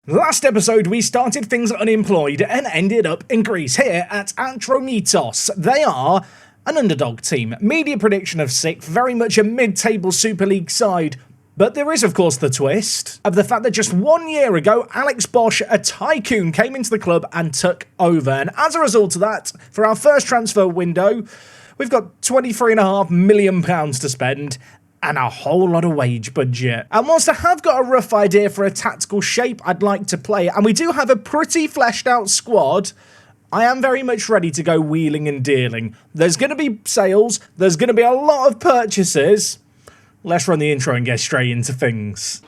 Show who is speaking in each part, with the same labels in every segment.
Speaker 1: Last episode, we started things unemployed and ended up in Greece here at Atromitos. They are an underdog team. Media prediction of 6th, very much a mid-table Super League side. But there is, of course, the twist of the fact that just 1 year ago, Alex Bosch, a tycoon, came into the club and took over. And as a result of that, for our first transfer window, we've got £23.5 million to spend and a whole lot of wage budget. And whilst I have got a rough idea for a tactical shape I'd like to play, and we do have a pretty fleshed out squad, I am very much ready to go wheeling and dealing. There's going to be sales, there's going to be a lot of purchases. Let's run the intro and get straight into things.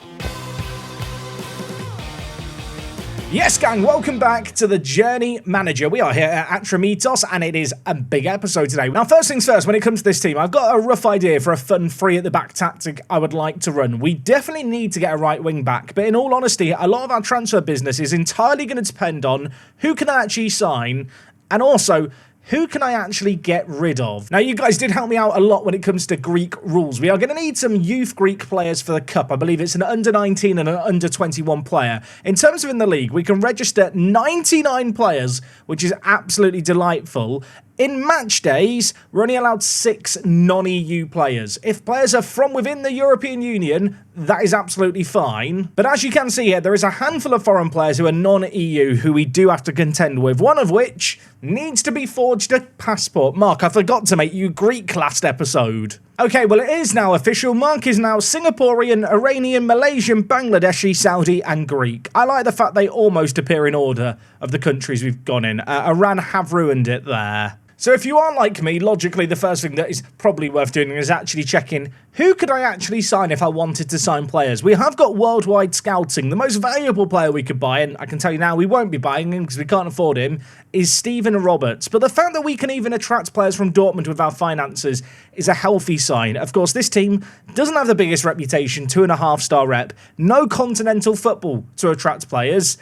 Speaker 1: Yes, gang, welcome back to the Journey Manager. We are here at Atromitos, and it is a big episode today. Now, first things first, when it comes to this team, I've got a rough idea for a fun free-at-the-back tactic I would like to run. We definitely need to get a right wing back, but in all honesty, a lot of our transfer business is entirely going to depend on who can I actually sign, and also who can I actually get rid of? Now, you guys did help me out a lot when it comes to Greek rules. We are going to need some youth Greek players for the Cup. I believe it's an under-19 and an under-21 player. In terms of in the league, we can register 99 players, which is absolutely delightful. In match days, we're only allowed 6 non-EU players. If players are from within the European Union, that is absolutely fine. But as you can see here, there is a handful of foreign players who are non-EU who we do have to contend with, one of which needs to be forged a passport. Mark, I forgot to make you Greek last episode. Okay, well, it is now official. Mark is now Singaporean, Iranian, Malaysian, Bangladeshi, Saudi, and Greek. I like the fact they almost appear in order of the countries we've gone in. Iran have ruined it there. So if you are like me, logically, the first thing that is probably worth doing is actually checking who could I actually sign if I wanted to sign players. We have got worldwide scouting. The most valuable player we could buy, and I can tell you now we won't be buying him because we can't afford him, is Stephen Roberts. But the fact that we can even attract players from Dortmund with our finances is a healthy sign. Of course, this team doesn't have the biggest reputation, 2.5-star rep, no continental football to attract players.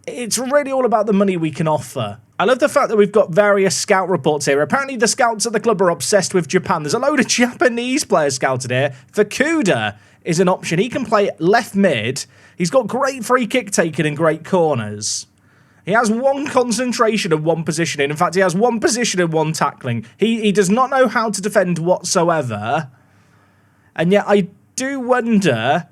Speaker 1: It's really all about the money we can offer. I love the fact that we've got various scout reports here. Apparently the scouts at the club are obsessed with Japan. There's a load of Japanese players scouted here. Fukuda is an option. He can play left mid. He's got great free kick taking and great corners. He has 1 concentration and 1 positioning. In fact, he has 1 position and 1 tackling. He does not know how to defend whatsoever. And yet I do wonder,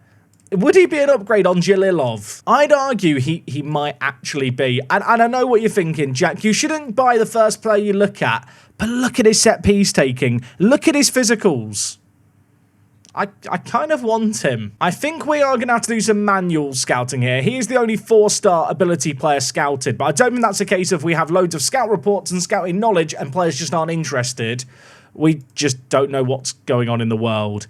Speaker 1: would he be an upgrade on Jalilov? I'd argue he might actually be. And I know what you're thinking, Jack. You shouldn't buy the first player you look at, but look at his set piece taking. Look at his physicals. I kind of want him. I think we are going to have to do some manual scouting here. He is the only 4-star ability player scouted, but I don't think that's a case of we have loads of scout reports and scouting knowledge and players just aren't interested. We just don't know what's going on in the world.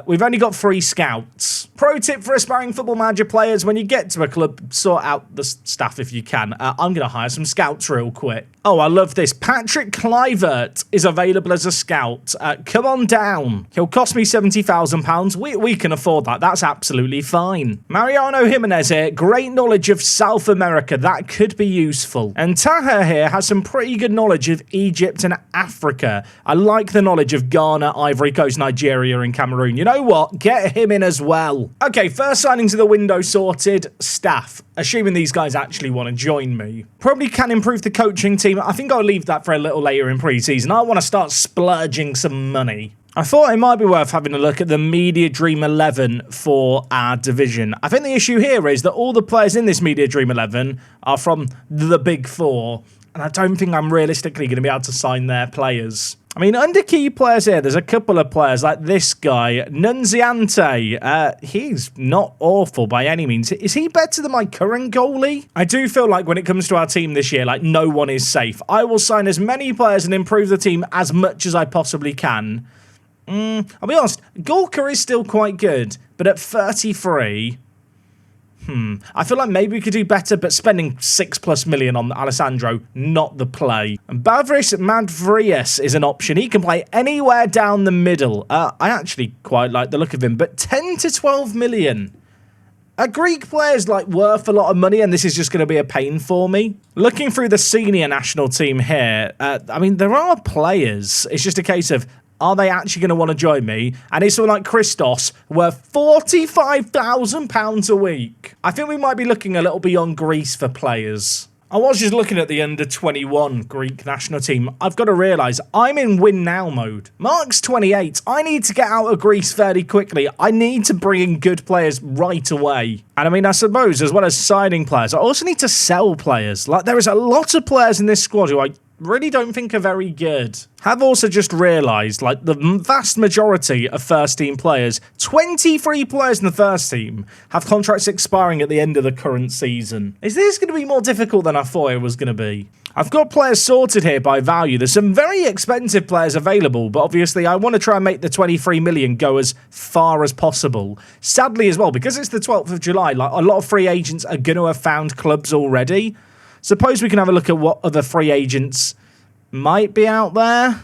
Speaker 1: We've only got 3 scouts. Pro tip for aspiring Football Manager players: when you get to a club, sort out the staff if you can. I'm going to hire some scouts real quick. Oh, I love this. Patrick Kluivert is available as a scout. Come on down. He'll cost me £70,000. We can afford that. That's absolutely fine. Mariano Jimenez here. Great knowledge of South America. That could be useful. And Taha here has some pretty good knowledge of Egypt and Africa. I like the knowledge of Ghana, Ivory Coast, Nigeria, and Cameroon. You know what? Get him in as well. Okay, first signings of the window sorted. Staff. Assuming these guys actually want to join me. Probably can improve the coaching team. I think I'll leave that for a little later in pre-season. I want to start splurging some money. I thought it might be worth having a look at the Media Dream 11 for our division. I think the issue here is that all the players in this Media Dream 11 are from the Big Four, and I don't think I'm realistically going to be able to sign their players. I mean, under key players here, there's a couple of players like this guy, Nunziante. He's not awful by any means. Is he better than my current goalie? I do feel like when it comes to our team this year, like, no one is safe. I will sign as many players and improve the team as much as I possibly can. I'll be honest, Gorka is still quite good, but at 33... I feel like maybe we could do better, but spending $6+ million on Alessandro, not the play. And Bavris Madvrius is an option. He can play anywhere down the middle. I actually quite like the look of him, but 10 to 12 million. A Greek player's like worth a lot of money, and this is just going to be a pain for me. Looking through the senior national team here, I mean, there are players. It's just a case of Are they actually going to want to join me? And is someone like Christos worth £45,000 a week? I think we might be looking a little beyond Greece for players. I was just looking at the under-21 Greek national team. I've got to realise, I'm in win now mode. Mark's 28. I need to get out of Greece fairly quickly. I need to bring in good players right away. And I mean, I suppose, as well as signing players, I also need to sell players. Like, there is a lot of players in this squad who I really don't think are very good. Have also just realised, like, the vast majority of first team players, 23 players in the first team, have contracts expiring at the end of the current season. Is this going to be more difficult than I thought it was going to be? I've got players sorted here by value. There's some very expensive players available, but obviously I want to try and make the 23 million go as far as possible. Sadly as well, because it's the 12th of July, like, a lot of free agents are going to have found clubs already. Suppose we can have a look at what other free agents might be out there.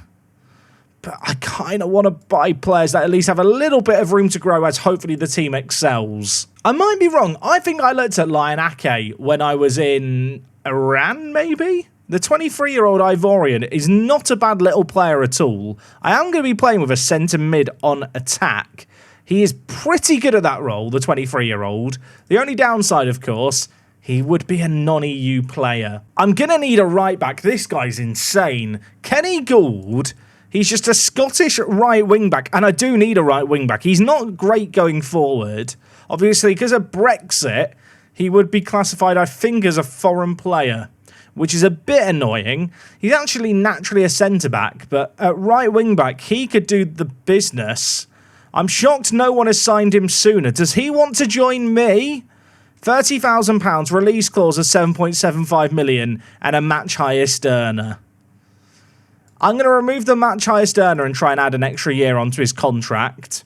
Speaker 1: But I kind of want to buy players that at least have a little bit of room to grow as hopefully the team excels. I might be wrong. I think I looked at Lion Ake when I was in Iran, maybe? The 23-year-old Ivorian is not a bad little player at all. I am going to be playing with a centre mid on attack. He is pretty good at that role, the 23-year-old. The only downside, of course, he would be a non-EU player. I'm going to need a right-back. This guy's insane. Kenny Gould, he's just a Scottish right wing-back, and I do need a right wing-back. He's not great going forward. Obviously, because of Brexit, he would be classified, I think, as a foreign player, which is a bit annoying. He's actually naturally a centre-back, but at right wing-back, he could do the business. I'm shocked no one has signed him sooner. Does he want to join me? £30,000, release clause of 7.75 million, and a match highest earner. I'm going to remove the match highest earner and try and add an extra year onto his contract.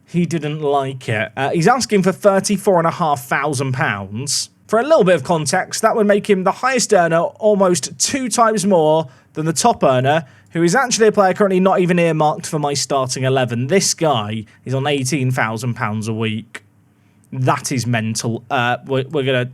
Speaker 1: He didn't like it. He's asking for £34,500. For a little bit of context, that would make him the highest earner, almost 2 times more than the top earner, who is actually a player currently not even earmarked for my starting 11. This guy is on £18,000 a week. That is mental. We're going to...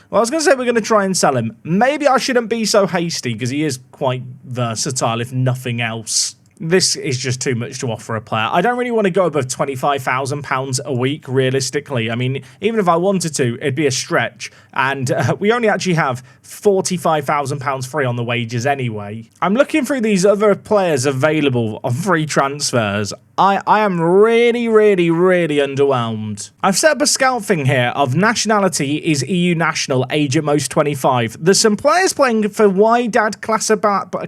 Speaker 1: Well, I was going to say we're going to try and sell him. Maybe I shouldn't be so hasty, because he is quite versatile, if nothing else. This is just too much to offer a player. I don't really want to go above £25,000 a week, realistically. I mean, even if I wanted to, it'd be a stretch. And we only actually have £45,000 free on the wages anyway. I'm looking through these other players available on free transfers. I am really, really, really underwhelmed. I've set up a scout thing here of nationality is EU national, age at most 25. There's some players playing for Wydad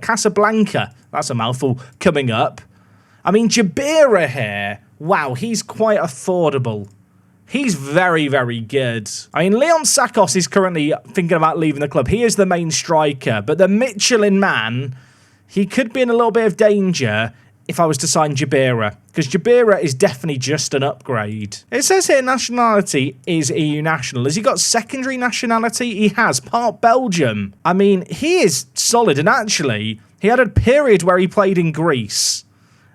Speaker 1: Casablanca. That's a mouthful coming up. I mean, Jabira here. Wow, he's quite affordable. He's very, very good. I mean, Leon Sakos is currently thinking about leaving the club. He is the main striker, but the Michelin man, he could be in a little bit of danger if I was to sign Jabira, because Jabira is definitely just an upgrade. It says here nationality is EU national. Has he got secondary nationality? He has, part Belgium. I mean, he is solid, and actually, he had a period where he played in Greece.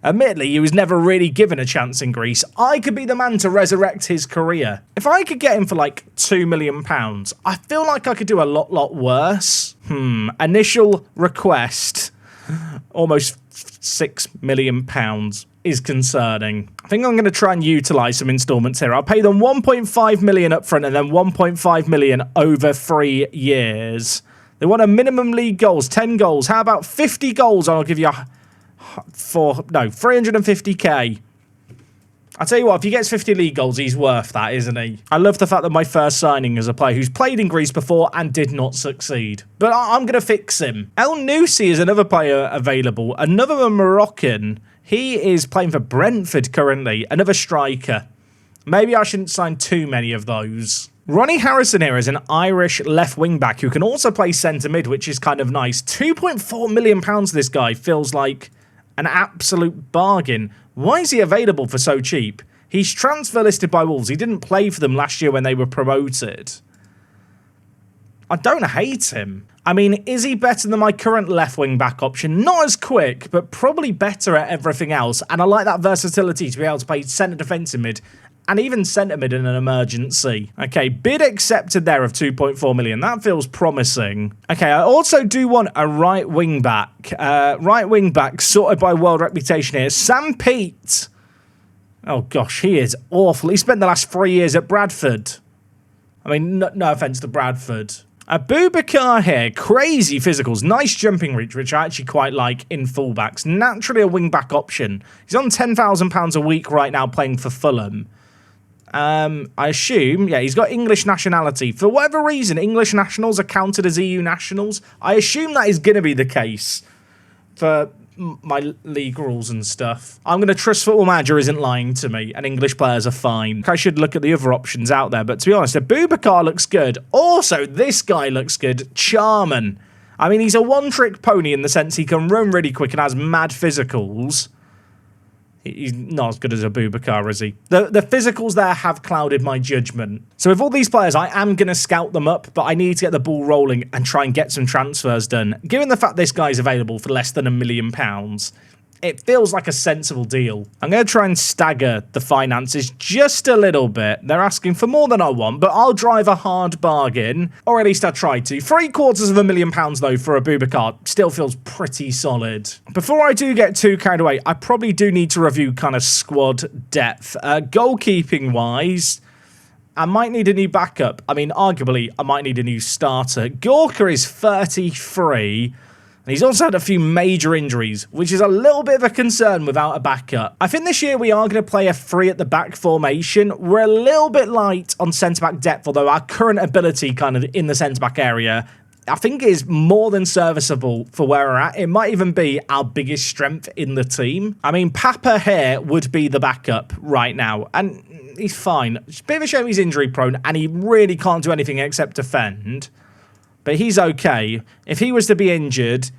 Speaker 1: Admittedly, he was never really given a chance in Greece. I could be the man to resurrect his career. If I could get him for like £2 million, I feel like I could do a lot worse. Initial request, almost £6 million is concerning. I think I'm going to try and utilise some instalments here. I'll pay them 1.5 million up front and then 1.5 million over 3 years. They want a minimum league goals, 10 goals. How about 50 goals? I'll give you 350k. I'll tell you what, if he gets 50 league goals, he's worth that, isn't he? I love the fact that my first signing is a player who's played in Greece before and did not succeed. But I'm going to fix him. El Noussi is another player available. Another Moroccan. He is playing for Brentford currently. Another striker. Maybe I shouldn't sign too many of those. Ronnie Harrison here is an Irish left wing-back who can also play centre mid, which is kind of nice. £2.4 million this guy feels like an absolute bargain. Why is he available for so cheap? He's transfer listed by Wolves. He didn't play for them last year when they were promoted. I don't hate him. I mean, is he better than my current left wing back option? Not as quick, but probably better at everything else. And I like that versatility to be able to play centre defensive mid and even centre mid in an emergency. Okay, bid accepted there of 2.4 million. That feels promising. Okay, I also do want a right wing back. Right wing back sorted by world reputation here. Sam Pete. Oh gosh, he is awful. He spent the last 3 years at Bradford. I mean, no offence to Bradford. Abubakar here, crazy physicals, nice jumping reach, which I actually quite like in fullbacks. Naturally a wing-back option. He's on £10,000 a week right now playing for Fulham. I assume, yeah, he's got English nationality. For whatever reason, English nationals are counted as EU nationals. I assume that is going to be the case for my league rules and stuff. I'm going to trust Football Manager isn't lying to me, and English players are fine. I should look at the other options out there, but to be honest, Abubakar looks good. Also, this guy looks good. Charman. I mean, he's a one-trick pony in the sense he can run really quick and has mad physicals. He's not as good as Abubakar, is he? The physicals there have clouded my judgment. So with all these players, I am going to scout them up, but I need to get the ball rolling and try and get some transfers done. Given the fact this guy's available for less than £1 million, it feels like a sensible deal. I'm going to try and stagger the finances just a little bit. They're asking for more than I want, but I'll drive a hard bargain, or at least I try to. £750,000 though for Abubakar still feels pretty solid. Before I do get too carried away, I probably do need to review kind of squad depth. Goalkeeping wise, I might need a new backup. I mean, arguably, I might need a new starter. Gorka is 33. And he's also had a few major injuries, which is a little bit of a concern without a backup. I think this year we are going to play a three at the back formation. We're a little bit light on centre-back depth, although our current ability kind of in the centre-back area, I think is more than serviceable for where we're at. It might even be our biggest strength in the team. I mean, Papa here would be the backup right now, and he's fine. It's a bit of a shame he's injury-prone, and he really can't do anything except defend. But he's okay. If he was to be injured,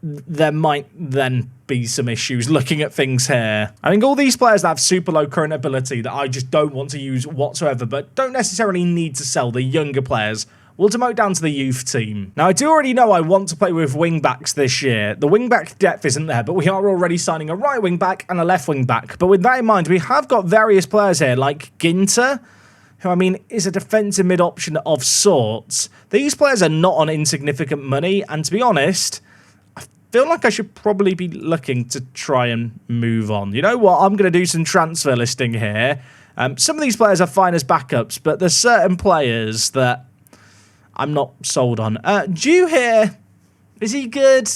Speaker 1: there might then be some issues looking at things here. I think all these players that have super low current ability that I just don't want to use whatsoever, but don't necessarily need to sell, the younger players, will demote down to the youth team. Now, I do already know I want to play with wing-backs this year. The wing-back depth isn't there, but we are already signing a right wing-back and a left wing-back. But with that in mind, we have got various players here, like Ginter, who, I mean, is a defensive mid option of sorts. These players are not on insignificant money, and to be honest, I feel like I should probably be looking to try and move on. You know what? I'm going to do some transfer listing here. Some of these players are fine as backups, but there's certain players that I'm not sold on. Jew here, is he good?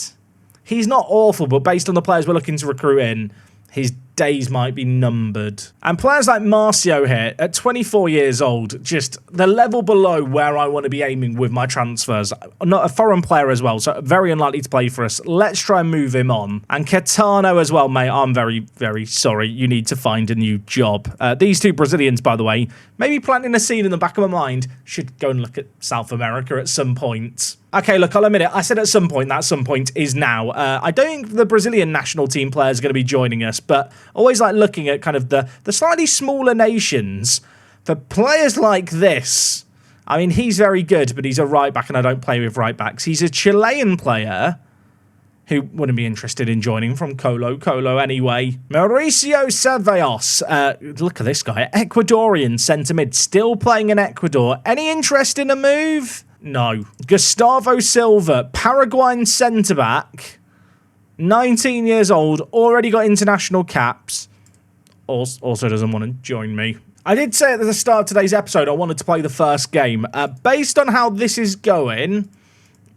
Speaker 1: He's not awful, but based on the players we're looking to recruit in, his days might be numbered. And players like Marcio here, at 24 years old, just the level below where I want to be aiming with my transfers. Not a foreign player as well, so very unlikely to play for us. Let's try and move him on. And Catano as well, mate. I'm very, very sorry. You need to find a new job. These two Brazilians, by the way, maybe planting a seed in the back of my mind, should go and look at South America at some point. Okay, look, I'll admit it. I said at some point, that some point is now. I don't think the Brazilian national team players are going to be joining us, but always like looking at kind of the slightly smaller nations for players like this. I mean, he's very good, but he's a right back, and I don't play with right backs. He's a Chilean player who wouldn't be interested in joining from Colo anyway. Mauricio Ceballos. Look at this guy. Ecuadorian centre mid, still playing in Ecuador. Any interest in a move? No. Gustavo Silva, Paraguayan centre-back, 19 years old, already got international caps, also doesn't want to join me. I did say at the start of today's episode I wanted to play the first game. Based on how this is going,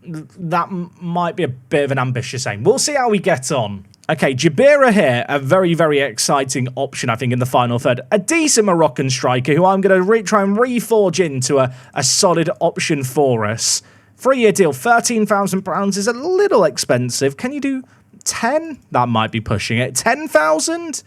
Speaker 1: that might be a bit of an ambitious aim. We'll see how we get on. Okay, Jabira here, a very, very exciting option, I think, in the final third. A decent Moroccan striker who I'm going to try and reforge into a solid option for us. 3-year deal, £13,000 is a little expensive. Can you do 10? That might be pushing it. 10,000?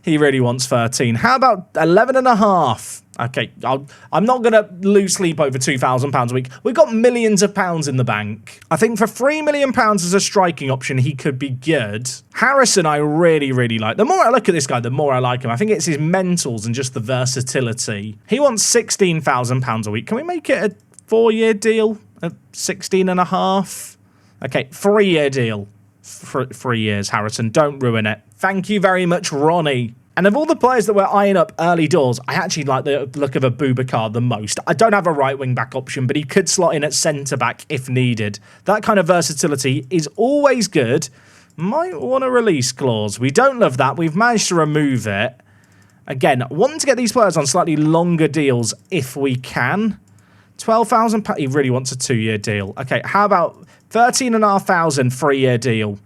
Speaker 1: He really wants 13. How about 11.5? Okay, I'm not going to lose sleep over £2,000 a week. We've got millions of pounds in the bank. I think for £3 million as a striking option, he could be good. Harrison, I really, really like. The more I look at this guy, the more I like him. I think it's his mentals and just the versatility. He wants £16,000 a week. Can we make it a 4-year deal at 16.5? Okay, 3-year deal. For 3 years, Harrison. Don't ruin it. Thank you very much, Ronnie. And of all the players that we're eyeing up early doors, I actually like the look of a Boubacar the most. I don't have a right wing back option, but he could slot in at centre back if needed. That kind of versatility is always good. Might want a release clause. We don't love that. We've managed to remove it. Again, wanting to get these players on slightly longer deals if we can. 12,000. He really wants a 2-year deal. Okay, how about 13,500 3-year deal?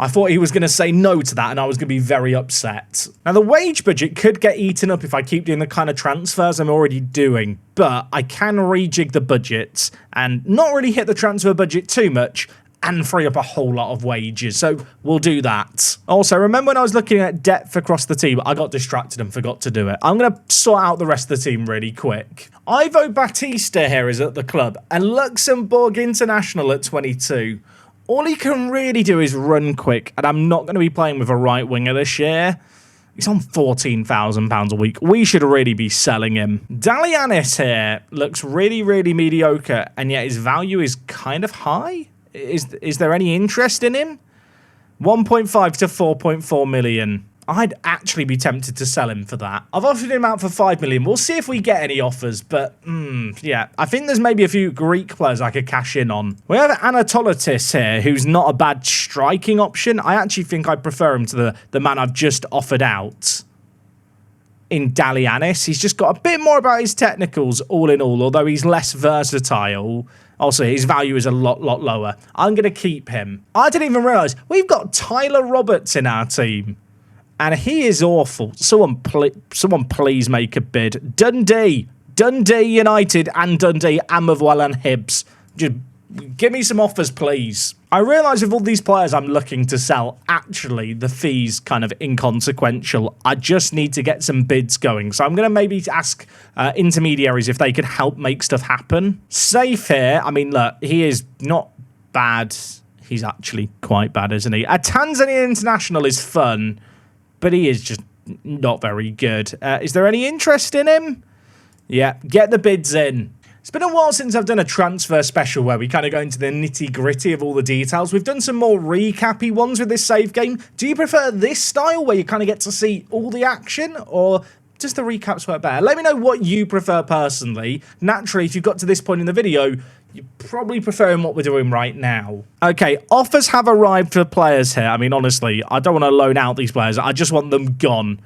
Speaker 1: I thought he was going to say no to that, and I was going to be very upset. Now, the wage budget could get eaten up if I keep doing the kind of transfers I'm already doing, but I can rejig the budgets and not really hit the transfer budget too much and free up a whole lot of wages, so we'll do that. Also, remember when I was looking at depth across the team, I got distracted and forgot to do it. I'm going to sort out the rest of the team really quick. Ivo Batista here is at the club, and Luxembourg International at 22. All he can really do is run quick, and I'm not going to be playing with a right winger this year. He's on £14,000 a week. We should really be selling him. Dalianis here looks really, really mediocre, and yet his value is kind of high. Is there any interest in him? 1.5 to 4.4 million. I'd actually be tempted to sell him for that. I've offered him out for 5 million. We'll see if we get any offers, but yeah. I think there's maybe a few Greek players I could cash in on. We have Atromitos here, who's not a bad striking option. I actually think I prefer him to the man I've just offered out in Dalianis. He's just got a bit more about his technicals all in all, although he's less versatile. Also, his value is a lot lower. I'm going to keep him. I didn't even realise we've got Tyler Roberts in our team. And he is awful. Someone please make a bid. Dundee United and Dundee, Amavwell and Hibs. Just give me some offers, please. I realise with all these players I'm looking to sell, actually, the fee's kind of inconsequential. I just need to get some bids going. So I'm going to maybe ask intermediaries if they could help make stuff happen. Safe here. I mean, look, he is not bad. He's actually quite bad, isn't he? A Tanzania international is fun, but he is just not very good. Is there any interest in him? Yeah, get the bids in. It's been a while since I've done a transfer special where we kind of go into the nitty-gritty of all the details. We've done some more recap-y ones with this save game. Do you prefer this style where you kind of get to see all the action, or does the recaps work better? Let me know what you prefer personally. Naturally, if you've got to this point in the video, you're probably preferring what we're doing right now. Okay, offers have arrived for players here. I mean, honestly, I don't want to loan out these players. I just want them gone.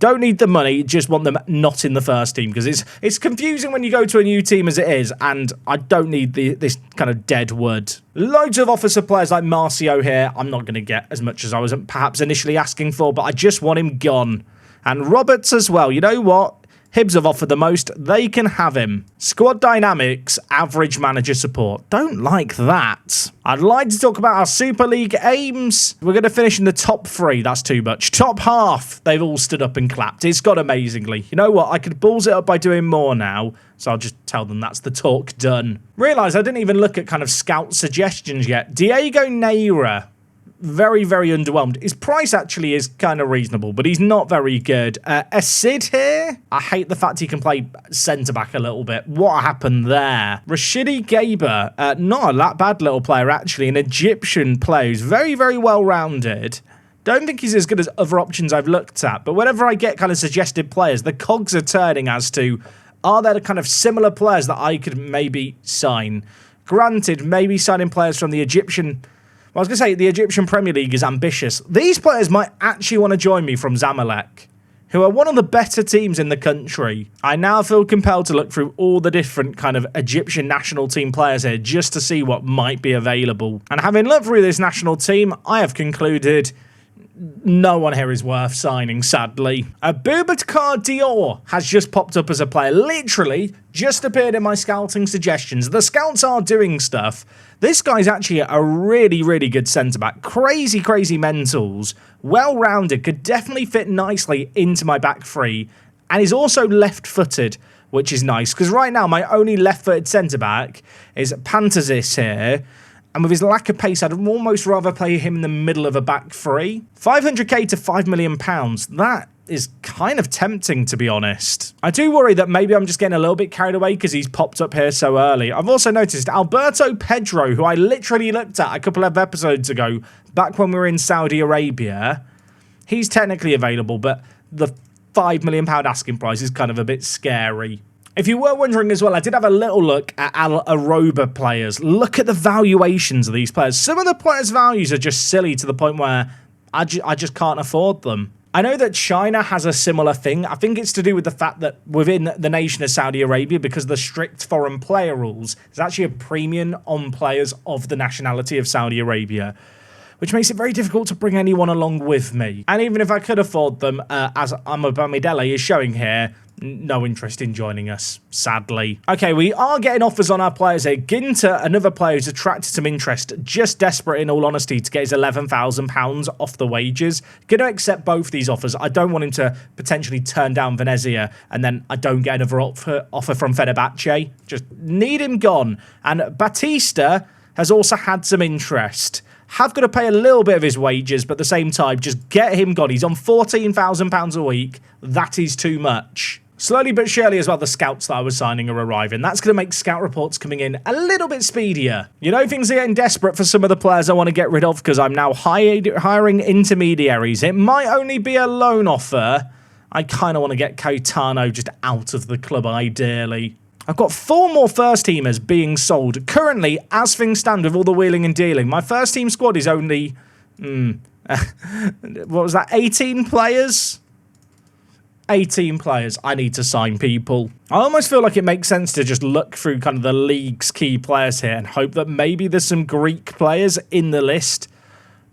Speaker 1: Don't need the money, just want them not in the first team, because it's confusing when you go to a new team as it is, and I don't need this kind of dead wood. Loads of offers for players like Marcio here. I'm not going to get as much as I was perhaps initially asking for, but I just want him gone. And Roberts as well. You know what? Hibs have offered the most. They can have him. Squad dynamics, average manager support. Don't like that. I'd like to talk about our Super League aims. We're going to finish in the top 3. That's too much. Top half. They've all stood up and clapped. It's gone amazingly. You know what? I could balls it up by doing more now. So I'll just tell them that's the talk done. Realise I didn't even look at kind of scout suggestions yet. Diego Neira. Very, very underwhelmed. His price actually is kind of reasonable, but he's not very good. Asid here. I hate the fact he can play centre-back a little bit. What happened there? Rashidi Gaber. Not a that bad little player, actually. An Egyptian player who's very, very well-rounded. Don't think he's as good as other options I've looked at, but whenever I get kind of suggested players, the cogs are turning as to, are there kind of similar players that I could maybe sign? Granted, maybe signing players from the Egyptian... I was going to say, the Egyptian Premier League is ambitious. These players might actually want to join me from Zamalek, who are one of the better teams in the country. I now feel compelled to look through all the different kind of Egyptian national team players here just to see what might be available. And having looked through this national team, I have concluded no one here is worth signing, sadly. Boubacar Dior has just popped up as a player. Literally just appeared in my scouting suggestions. The scouts are doing stuff. This guy's actually a really, really good centre-back. Crazy, crazy mentals. Well-rounded. Could definitely fit nicely into my back three. And he's also left-footed, which is nice. Because right now, my only left-footed centre-back is Pantazis here. And with his lack of pace, I'd almost rather play him in the middle of a back three. 500k to £5 million. That is kind of tempting, to be honest. I do worry that maybe I'm just getting a little bit carried away because he's popped up here so early. I've also noticed Alberto Pedro, who I literally looked at a couple of episodes ago, back when we were in Saudi Arabia. He's technically available, but the £5 million asking price is kind of a bit scary. If you were wondering as well, I did have a little look at Al Aroba players. Look at the valuations of these players. Some of the players' values are just silly to the point where I just can't afford them. I know that China has a similar thing. I think it's to do with the fact that within the nation of Saudi Arabia, because of the strict foreign player rules, there's actually a premium on players of the nationality of Saudi Arabia, which makes it very difficult to bring anyone along with me. And even if I could afford them, as Bamidele is showing here, no interest in joining us, sadly. Okay, we are getting offers on our players here. Ginter, another player who's attracted some interest, just desperate in all honesty to get his £11,000 off the wages. Going to accept both these offers. I don't want him to potentially turn down Venezia and then I don't get another offer from Fenerbahce. Just need him gone. And Batista has also had some interest. Have got to pay a little bit of his wages, but at the same time, just get him gone. He's on £14,000 a week. That is too much. Slowly but surely as well, the scouts that I was signing are arriving. That's going to make scout reports coming in a little bit speedier. You know, things are getting desperate for some of the players I want to get rid of because I'm now hiring intermediaries. It might only be a loan offer. I kind of want to get Caetano just out of the club, ideally. I've got 4 more first-teamers being sold. Currently, as things stand with all the wheeling and dealing, my first-team squad is only... what was that, 18 players? 18 players. I need to sign people. I almost feel like it makes sense to just look through kind of the league's key players here and hope that maybe there's some Greek players in the list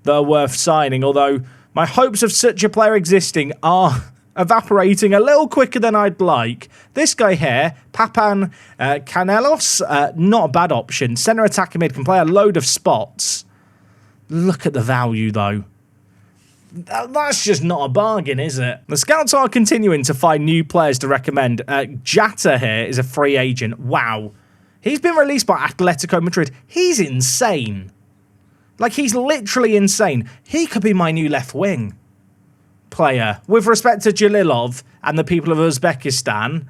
Speaker 1: that are worth signing, although my hopes of such a player existing are evaporating a little quicker than I'd like. This guy here, Papan Canelos, not a bad option. Centre attacker mid, can play a load of spots. Look at the value, though. That's just not a bargain, is it? The scouts are continuing to find new players to recommend. Jatta here is a free agent. Wow. He's been released by Atletico Madrid. He's insane. Like, he's literally insane. He could be my new left wing player. With respect to Jalilov and the people of Uzbekistan,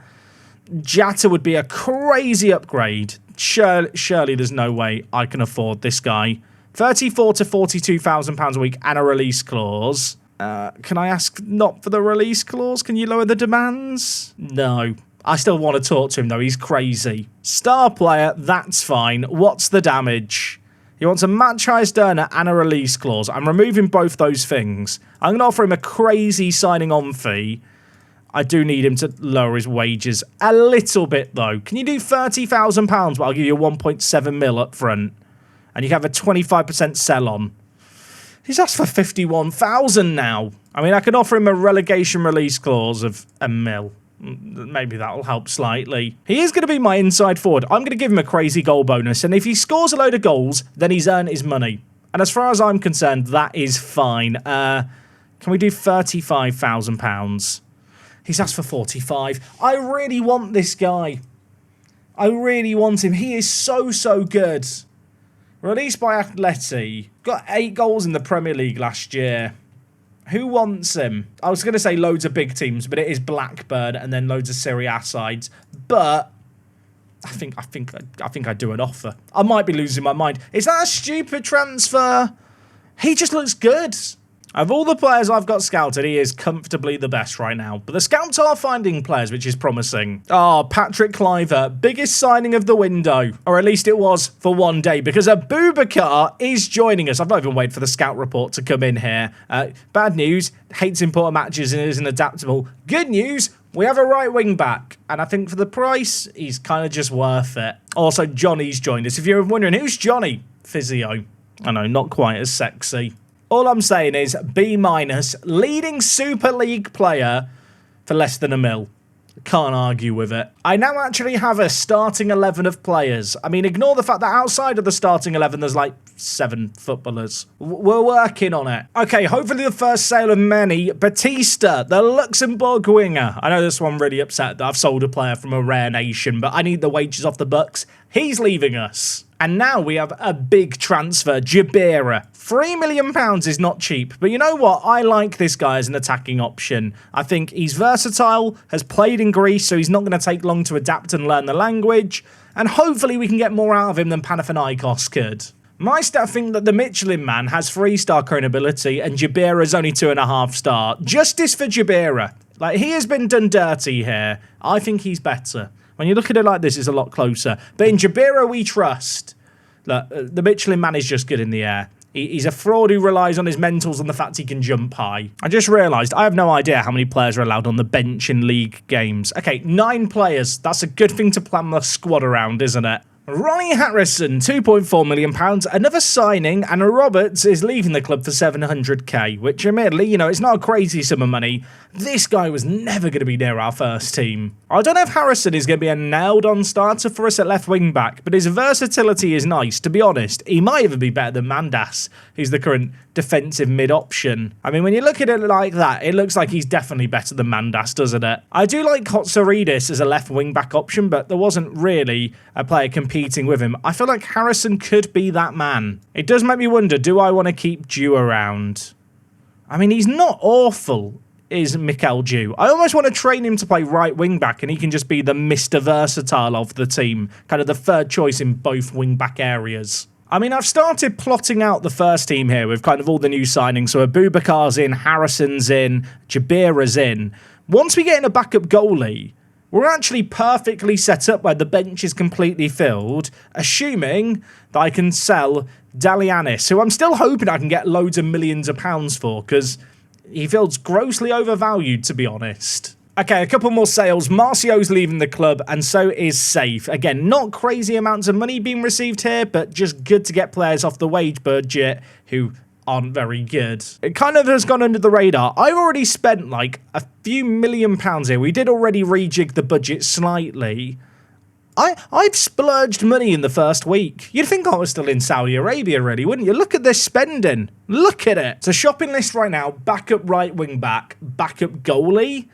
Speaker 1: Jatta would be a crazy upgrade. Surely there's no way I can afford this guy. 34 to 42,000 pounds a week and a release clause. Can I ask not for the release clause? Can you lower the demands? No. I still want to talk to him though. He's crazy. Star player, that's fine. What's the damage? He wants a match highest earner and a release clause. I'm removing both those things. I'm going to offer him a crazy signing on fee. I do need him to lower his wages a little bit though. Can you do £30,000, but I'll give you 1.7 mil up front? And you can have a 25% sell on. He's asked for 51,000 now. I mean, I could offer him a relegation release clause of £1 mil. Maybe that'll help slightly. He is going to be my inside forward. I'm going to give him a crazy goal bonus. And if he scores a load of goals, then he's earned his money. And as far as I'm concerned, that is fine. Can we do £35,000? He's asked for 45. I really want this guy. I really want him. He is so good. Released by Atleti. Got 8 goals in the Premier League last year. Who wants him? I was going to say loads of big teams, but it is Blackburn and then loads of Serie A sides. But I think I'd do an offer. I might be losing my mind. Is that a stupid transfer? He just looks good. Of all the players I've got scouted, he is comfortably the best right now. But the scouts are finding players, which is promising. Oh, Patrick Kluivert, biggest signing of the window. Or at least it was for one day, because Abubakar is joining us. I've not even waited for the scout report to come in here. Bad news, hates important matches and isn't adaptable. Good news, we have a right wing back. And I think for the price, he's kind of just worth it. Also, Johnny's joined us. If you're wondering, who's Johnny? Physio. I know, not quite as sexy. All I'm saying is B-, leading Super League player for less than £1 mil. Can't argue with it. I now actually have a starting 11 of players. I mean, ignore the fact that outside of the starting 11, there's like 7 footballers. We're working on it. Okay, hopefully the first sale of many. Batista, the Luxembourg winger. I know this one really upset that I've sold a player from a rare nation, but I need the wages off the Bucks. He's leaving us. And now we have a big transfer, Jabira. £3 million is not cheap, but you know what? I like this guy as an attacking option. I think he's versatile, has played in Greece, so he's not going to take long to adapt and learn the language, and hopefully we can get more out of him than Panathinaikos could. My stat think that the Michelin Man has 3-star credibility and Jabira's only 2.5-star. Justice for Jabira. Like, he has been done dirty here. I think he's better. When you look at it like this, it's a lot closer. But in Jabira, we trust. Look, the Michelin Man is just good in the air. He's a fraud who relies on his mentals and the fact he can jump high. I just realised I have no idea how many players are allowed on the bench in league games. Okay, 9 players. That's a good thing to plan the squad around, isn't it? Ronnie Harrison, £2.4 million. Another signing, and Roberts is leaving the club for 700k, which admittedly, you know, it's not a crazy sum of money. This guy was never going to be near our first team. I don't know if Harrison is going to be a nailed-on starter for us at left wing-back, but his versatility is nice. To be honest, he might even be better than Mandas, who's the current defensive mid-option. I mean, when you look at it like that, it looks like he's definitely better than Mandas, doesn't it? I do like Kotsaridis as a left wing-back option, but there wasn't really a player competing with him. I feel like Harrison could be that man. It does make me wonder, do I want to keep Dew around? I mean, he's not awful, is Mikel Dew. I almost want to train him to play right wing-back and he can just be the Mr. Versatile of the team, kind of the third choice in both wing-back areas. I mean, I've started plotting out the first team here with kind of all the new signings. So Abubakar's in, Harrison's in, Jabira's in. Once we get in a backup goalie, we're actually perfectly set up where the bench is completely filled, assuming that I can sell Dalianis, who I'm still hoping I can get loads of millions of pounds for, because he feels grossly overvalued, to be honest. Okay, a couple more sales. Marcio's leaving the club, and so is Safe. Again, not crazy amounts of money being received here, but just good to get players off the wage budget who aren't very good. It kind of has gone under the radar. I've already spent like a few £1,000,000 here. We did already rejig the budget slightly. I've splurged money in the first week. You'd think I was still in Saudi Arabia, really, wouldn't you? Look at this spending. Look at it. It's a shopping list right now. Backup right wing back, backup goalie.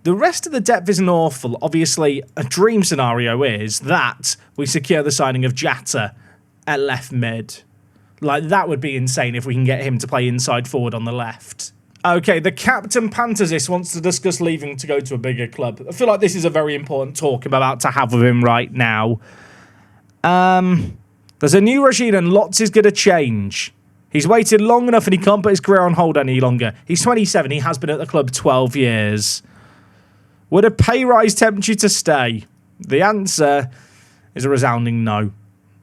Speaker 1: The rest of the depth isn't awful. Obviously, a dream scenario is that we secure the signing of Jatta at left mid. Like, that would be insane if we can get him to play inside forward on the left. Okay, the Captain Pantazis wants to discuss leaving to go to a bigger club. I feel like this is a very important talk I'm about to have with him right now. There's a new regime and lots is going to change. He's waited long enough and he can't put his career on hold any longer. He's 27. He has been at the club 12 years. Would a pay rise tempt you to stay? The answer is a resounding no.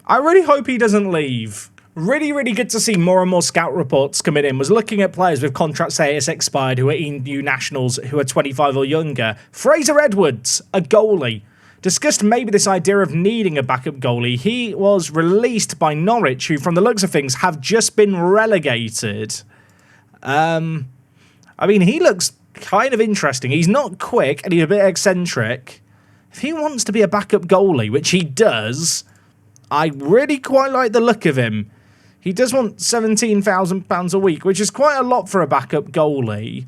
Speaker 1: I really hope he doesn't leave. Really, really good to see more and more scout reports coming in. Was looking at players with contract status expired who are EU nationals who are 25 or younger. Fraser Edwards, a goalie. Discussed maybe this idea of needing a backup goalie. He was released by Norwich, who from the looks of things have just been relegated. I mean, he looks kind of interesting. He's not quick and he's a bit eccentric. If he wants to be a backup goalie, which he does, I really quite like the look of him. He does want £17,000 a week, which is quite a lot for a backup goalie.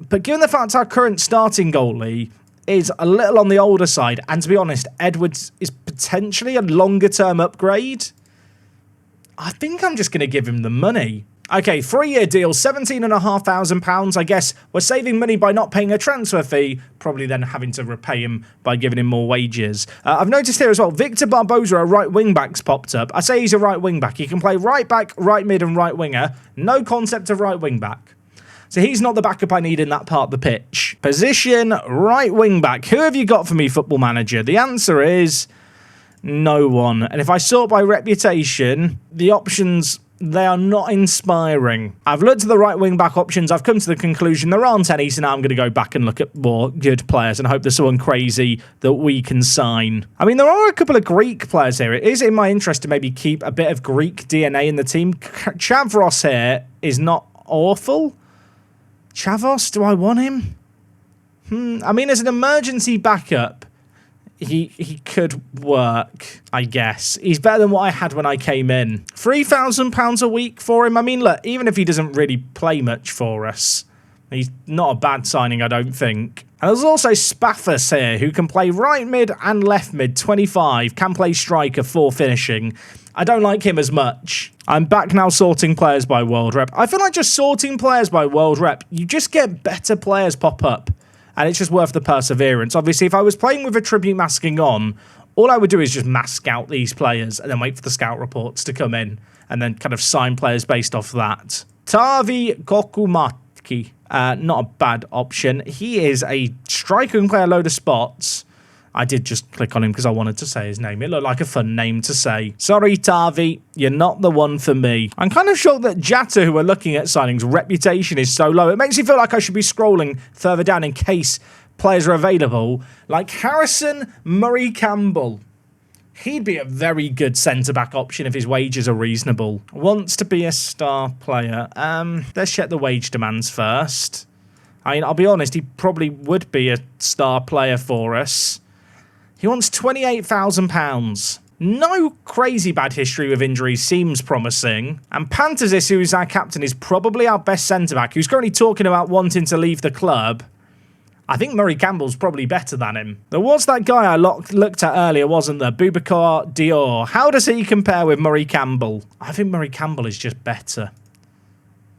Speaker 1: But given the fact our current starting goalie is a little on the older side, and to be honest, Edwards is potentially a longer-term upgrade, I think I'm just going to give him the money. Okay, 3-year deal, £17,500. I guess we're saving money by not paying a transfer fee, probably then having to repay him by giving him more wages. I've noticed here as well, Victor Barbosa, a right wing-back's popped up. I say he's a right wing-back. He can play right back, right mid and right winger. No concept of right wing-back. So he's not the backup I need in that part of the pitch. Position, right wing-back. Who have you got for me, Football Manager? The answer is no one. And if I sort by reputation, the options, they are not inspiring. I've looked at the right wing-back options. I've come to the conclusion there aren't any, so now I'm going to go back and look at more good players and hope there's someone crazy that we can sign. I mean, there are a couple of Greek players here. It is in my interest to maybe keep a bit of Greek DNA in the team. Chavros here is not awful. Chavos, do I want him? I mean, as an emergency backup, he could work, I guess. He's better than what I had when I came in. £3,000 a week for him. I mean, look, even if he doesn't really play much for us, he's not a bad signing, I don't think. And there's also Spaffus here, who can play right mid and left mid, 25, can play striker for finishing. I don't like him as much. I'm back now sorting players by world rep. I feel like just sorting players by world rep, you just get better players pop up. And it's just worth the perseverance. Obviously, if I was playing with a tribute masking on, All I would do is just mass scout these players and then wait for the scout reports to come in and then kind of sign players based off that. Tavi Kokumaki, not a bad option. He is a striker who can play a load of spots. I did just click on him because I wanted to say his name. It looked like a fun name to say. Sorry, Tavi, you're not the one for me. I'm kind of shocked that Jatta, who are looking at signings, reputation is so low. It makes me feel like I should be scrolling further down in case players are available. Like Harrison Murray Campbell. He'd be a very good centre-back option if his wages are reasonable. Wants to be a star player. Let's check the wage demands first. I mean, I'll be honest, he probably would be a star player for us. He wants £28,000. No crazy bad history with injuries, seems promising. And Pantazis, who is our captain, is probably our best centre-back, who's currently talking about wanting to leave the club. I think Murray Campbell's probably better than him. There was that guy I looked at earlier, wasn't there? Boubacar Dior. How does he compare with Murray Campbell? I think Murray Campbell is just better.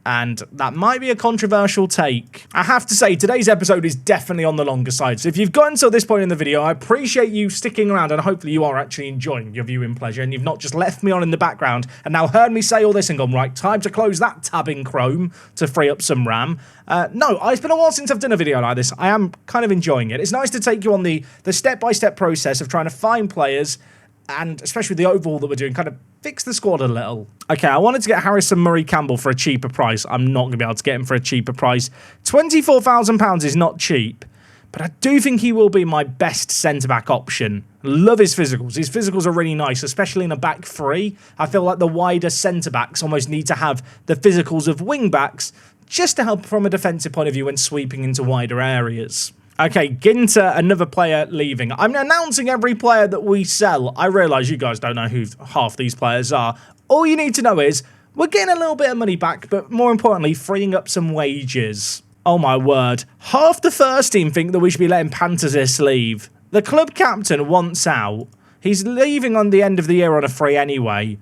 Speaker 1: And that might be a controversial take. I have to say, today's episode is definitely on the longer side. So if you've gotten to this point in the video, I appreciate you sticking around and hopefully you are actually enjoying your viewing pleasure and you've not just left me on in the background and now heard me say all this and gone, right, time to close that tab in Chrome to free up some RAM. No, it's been a while since I've done a video like this. I am kind of enjoying it. It's nice to take you on the step-by-step process of trying to find players and especially the overhaul that we're doing, kind of fix the squad a little. Okay, I wanted to get Harrison Murray Campbell for a cheaper price. I'm not going to be able to get him for a cheaper price. £24,000 is not cheap, but I do think he will be my best centre-back option. Love his physicals. His physicals are really nice, especially in a back three. I feel like the wider centre-backs almost need to have the physicals of wing-backs just to help from a defensive point of view when sweeping into wider areas. Okay, Ginter, another player leaving. I'm announcing every player that we sell. I realise you guys don't know who half these players are. All you need to know is we're getting a little bit of money back, but more importantly, freeing up some wages. Oh my word. Half the first team think that we should be letting Pantazis leave. The club captain wants out. He's leaving on the end of the year on a free anyway.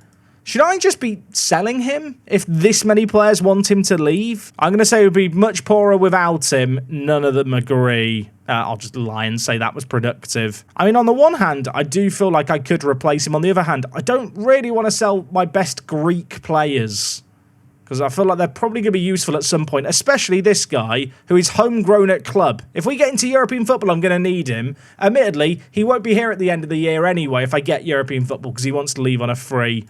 Speaker 1: Should I just be selling him if this many players want him to leave? I'm going to say it would be much poorer without him. None of them agree. I'll just lie and say that was productive. I mean, on the one hand, I do feel like I could replace him. On the other hand, I don't really want to sell my best Greek players because I feel like they're probably going to be useful at some point, especially this guy who is homegrown at club. If we get into European football, I'm going to need him. Admittedly, he won't be here at the end of the year anyway if I get European football because he wants to leave on a free.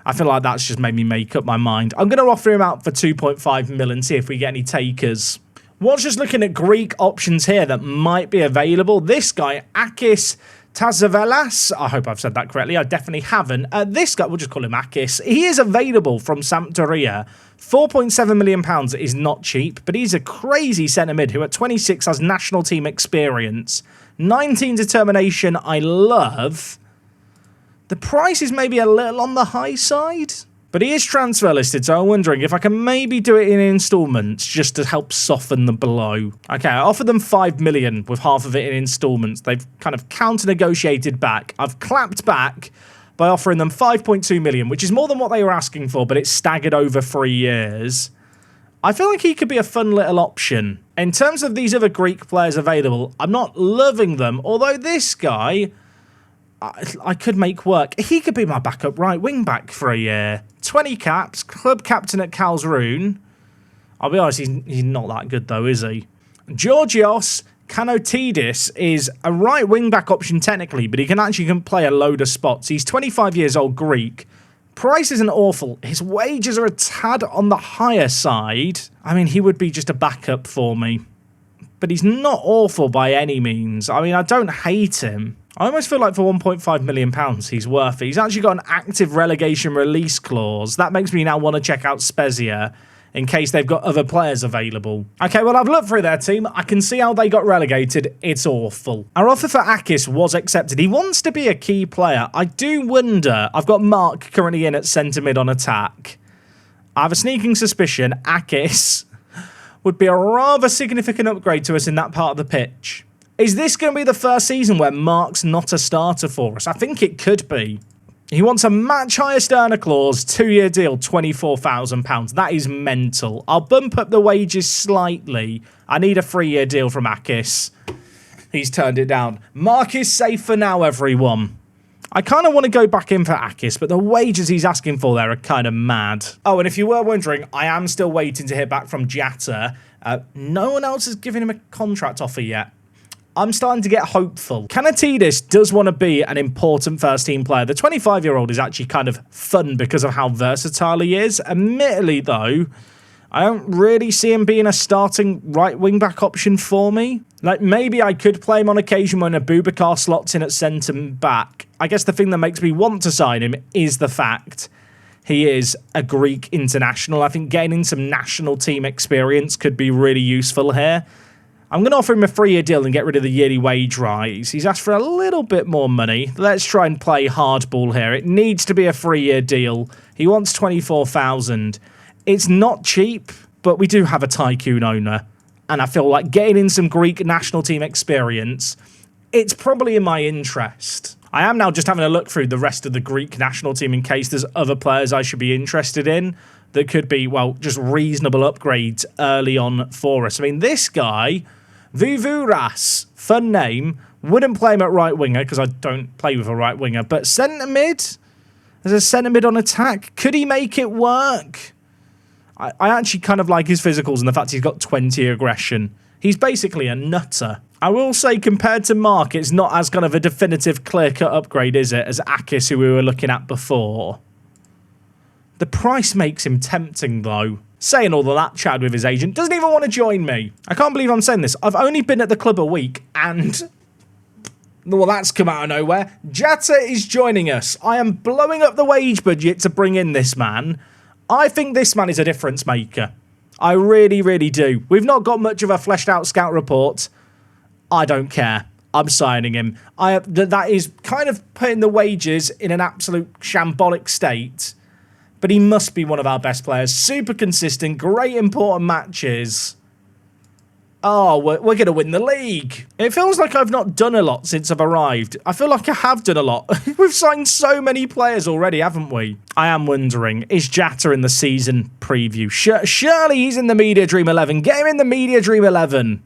Speaker 1: I feel like that's just made me make up my mind. I'm going to offer him out for 2.5 mil and see if we get any takers. What's just looking at Greek options here that might be available? This guy, Akis Tazavelas. I hope I've said that correctly. I definitely haven't. This guy, we'll just call him Akis. He is available from Sampdoria. £4.7 million is not cheap, but he's a crazy centre mid who at 26 has national team experience. 19 determination, I love. The price is maybe a little on the high side, but he is transfer listed, so I'm wondering if I can maybe do it in installments just to help soften the blow. Okay, I offered them 5 million with half of it in installments. They've kind of counter-negotiated back. I've clapped back by offering them 5.2 million, which is more than what they were asking for, but it's staggered over 3 years. I feel like he could be a fun little option. In terms of these other Greek players available, I'm not loving them, although this guy I could make work. He could be my backup right wing back for a year. 20 caps, club captain at Karlsruhe. I'll be honest, he's not that good though, is he? Georgios Kanotidis is a right wing back option technically, but he can actually play a load of spots. He's 25 years old, Greek. Price isn't awful. His wages are a tad on the higher side. I mean, he would be just a backup for me. But he's not awful by any means. I mean, I don't hate him. I almost feel like for £1.5 million, he's worth it. He's actually got an active relegation release clause. That makes me now want to check out Spezia in case they've got other players available. Okay, well, I've looked through their team. I can see how they got relegated. It's awful. Our offer for Akis was accepted. He wants to be a key player. I do wonder. I've got Mark currently in at centre mid on attack. I have a sneaking suspicion Akis would be a rather significant upgrade to us in that part of the pitch. Is this going to be the first season where Mark's not a starter for us? I think it could be. He wants a match highest earner clause, 2-year deal, £24,000. That is mental. I'll bump up the wages slightly. I need a 3-year deal from Akis. He's turned it down. Mark is safe for now, everyone. I kind of want to go back in for Akis, but the wages he's asking for there are kind of mad. Oh, and if you were wondering, I am still waiting to hear back from Jatta. No one else has given him a contract offer yet. I'm starting to get hopeful. Atromitos does want to be an important first-team player. The 25-year-old is actually kind of fun because of how versatile he is. Admittedly, though, I don't really see him being a starting right wing-back option for me. Like, maybe I could play him on occasion when Abubakar slots in at centre-back. I guess the thing that makes me want to sign him is the fact he is a Greek international. I think gaining some national team experience could be really useful here. I'm going to offer him a 3-year deal and get rid of the yearly wage rise. He's asked for a little bit more money. Let's try and play hardball here. It needs to be a 3-year deal. He wants 24,000. It's not cheap, but we do have a tycoon owner. And I feel like getting in some Greek national team experience, it's probably in my interest. I am now just having a look through the rest of the Greek national team in case there's other players I should be interested in that could be, well, just reasonable upgrades early on for us. I mean, this guy, Vuvuras, fun name, wouldn't play him at right winger because I don't play with a right winger, but centre mid? There's a centre mid on attack. Could he make it work? I actually kind of like his physicals and the fact he's got 20 aggression. He's basically a nutter. I will say, compared to Mark, it's not as kind of a definitive clear-cut upgrade, is it, as Akis, who we were looking at before. The price makes him tempting, though. Saying all of that, chatted with his agent, doesn't even want to join me. I can't believe I'm saying this. I've only been at the club a week, and well, that's come out of nowhere. Jatta is joining us. I am blowing up the wage budget to bring in this man. I think this man is a difference maker. I really, really do. We've not got much of a fleshed out scout report. I don't care. I'm signing him. That is kind of putting the wages in an absolute shambolic state. But he must be one of our best players. Super consistent, great important matches. Oh, we're going to win the league. It feels like I've not done a lot since I've arrived. I feel like I have done a lot. We've signed so many players already, haven't we? I am wondering, is Jatta in the season preview? Surely he's in the Media Dream 11. Get him in the Media Dream 11.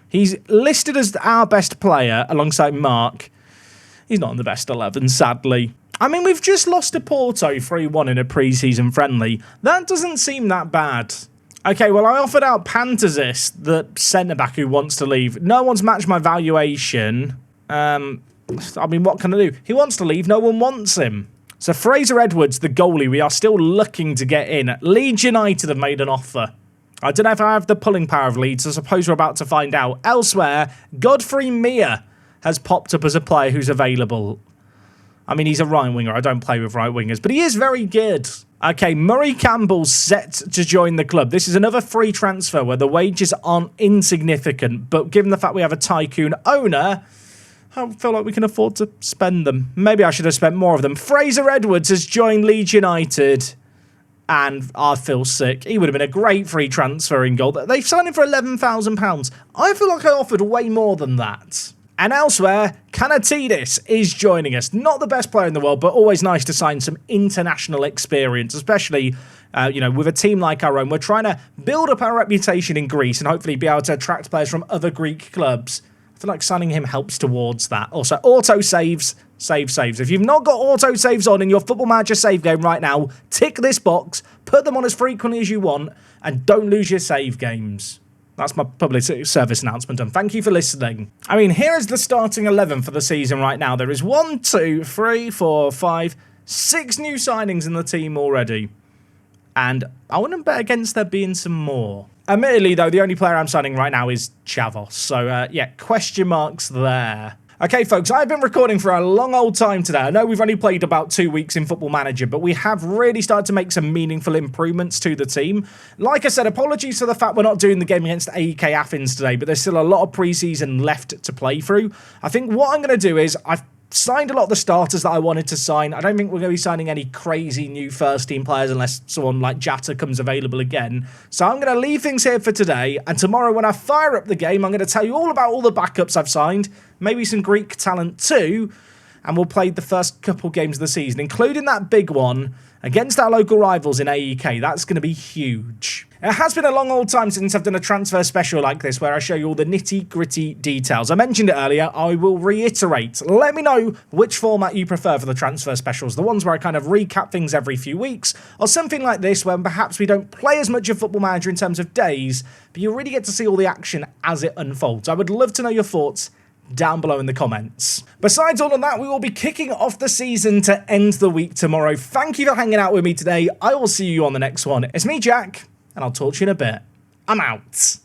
Speaker 1: He's listed as our best player alongside Mark. He's not in the best 11, sadly. I mean, we've just lost to Porto 3-1 in a pre-season friendly. That doesn't seem that bad. Okay, well, I offered out Pantazis, the centre-back who wants to leave. No one's matched my valuation. I mean, what can I do? He wants to leave. No one wants him. So Fraser Edwards, the goalie, we are still looking to get in. Leeds United have made an offer. I don't know if I have the pulling power of Leeds. I suppose we're about to find out. Elsewhere, Godfrey Mia has popped up as a player who's available. I mean, he's a right winger. I don't play with right wingers, but he is very good. Okay, Murray Campbell's set to join the club. This is another free transfer where the wages aren't insignificant, but given the fact we have a tycoon owner, I feel like we can afford to spend them. Maybe I should have spent more of them. Fraser Edwards has joined Leeds United, and I feel sick. He would have been a great free transfer in goal. They've signed him for £11,000. I feel like I offered way more than that. And elsewhere, Atromitos is joining us. Not the best player in the world, but always nice to sign some international experience, especially, with a team like our own. We're trying to build up our reputation in Greece and hopefully be able to attract players from other Greek clubs. I feel like signing him helps towards that. Also, auto saves, saves. If you've not got auto saves on in your Football Manager save game right now, tick this box, put them on as frequently as you want, and don't lose your save games. That's my public service announcement, and thank you for listening. I mean, here is the starting 11 for the season right now. There is 1, 2, 3, 4, 5, 6 new signings in the team already. And I wouldn't bet against there being some more. Admittedly, though, the only player I'm signing right now is Chavos. So, yeah, question marks there. Okay, folks, I've been recording for a long old time today. I know we've only played about 2 weeks in Football Manager, but we have really started to make some meaningful improvements to the team. Like I said, apologies for the fact we're not doing the game against AEK Athens today, but there's still a lot of pre-season left to play through. I think what I'm going to do is I've signed a lot of the starters that I wanted to sign. I don't think we're going to be signing any crazy new first-team players unless someone like Jatta comes available again. So I'm going to leave things here for today, and tomorrow when I fire up the game, I'm going to tell you all about all the backups I've signed, maybe some Greek talent too, and we'll play the first couple games of the season, including that big one against our local rivals in AEK. That's going to be huge. It has been a long old time since I've done a transfer special like this where I show you all the nitty gritty details. I mentioned it earlier, I will reiterate. Let me know which format you prefer for the transfer specials, the ones where I kind of recap things every few weeks, or something like this where perhaps we don't play as much of Football Manager in terms of days, but you really get to see all the action as it unfolds. I would love to know your thoughts down below in the comments. Besides all of that, we will be kicking off the season to end the week tomorrow. Thank you for hanging out with me today. I will see you on the next one. It's me, Jack, and I'll talk to you in a bit. I'm out.